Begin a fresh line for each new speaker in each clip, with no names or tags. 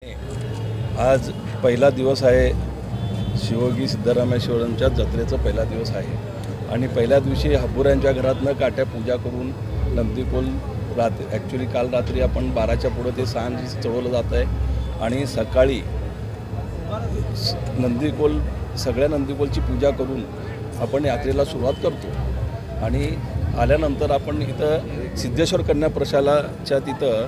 आज पहिला दिवस आहे शिवयोगी सिद्धरामेश्वरांच्या जत्रेचा पहिला दिवस आहे आणि पहिल्या दिवशी हब्बुऱ्यांच्या घरातनं काट्या पूजा करून नंदीकोल ॲक्च्युली काल रात्री आपण 12च्या पुढं ते सांज चढवलं जात आहे आणि सकाळी सगळ्या नंदीकोलची पूजा करून आपण यात्रेला सुरुवात करतो आणि आल्यानंतर आपण इथं सिद्धेश्वर कन्या प्रशालाच्या तिथं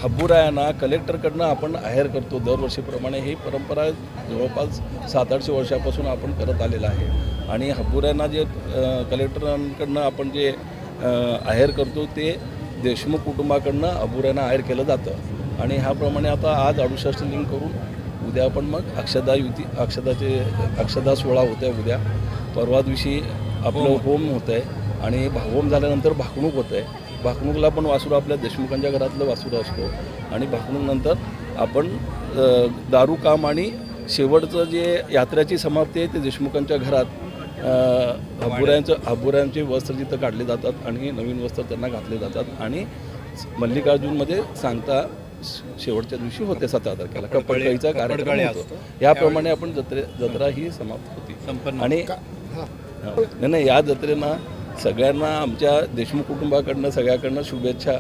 हब्बुरायांना कलेक्टरकडनं आपण आहेर करतो दरवर्षीप्रमाणे. ही परंपरा जवळपास 700-800 वर्षापासून आपण करत आलेला आहे आणि हब्बुरायांना जे कलेक्टरांकडनं आपण जे आहेर करतो ते देशमुख कुटुंबाकडनं हब्बुरायांना आहेर केलं जातं आणि ह्याप्रमाणे आता आज 68 लिंग करून उद्या आपण मग अक्षदा सोहळा होत आहे. उद्या परवा दिवशी आपलं होम होतं आहे आणि होम झाल्यानंतर भाकणूक होतं आहे. भाकणूकला पण वासुरं आपल्या देशमुखांच्या घरातलं वासुरं असतो आणि भाकणूकनंतर आपण दारू काम आणि शेवटचं जे यात्रेची समाप्ती आहे ते देशमुखांच्या घरात हब्बुऱ्यांचे वस्त्र जिथं काढले जातात आणि नवीन वस्त्र त्यांना घातले जातात आणि मल्लिकार्जुनमध्ये सांगता शेवटच्या दिवशी होते 17 तारखेला कपडकाईचा कार्यक्रम होतो. याप्रमाणे आपण जत्रा ही समाप्त होती आणि नाही या जत्रेनं सगळ्यांना आमच्या देशमुख कुटुंबाकडनं सगळ्याकडनं शुभेच्छा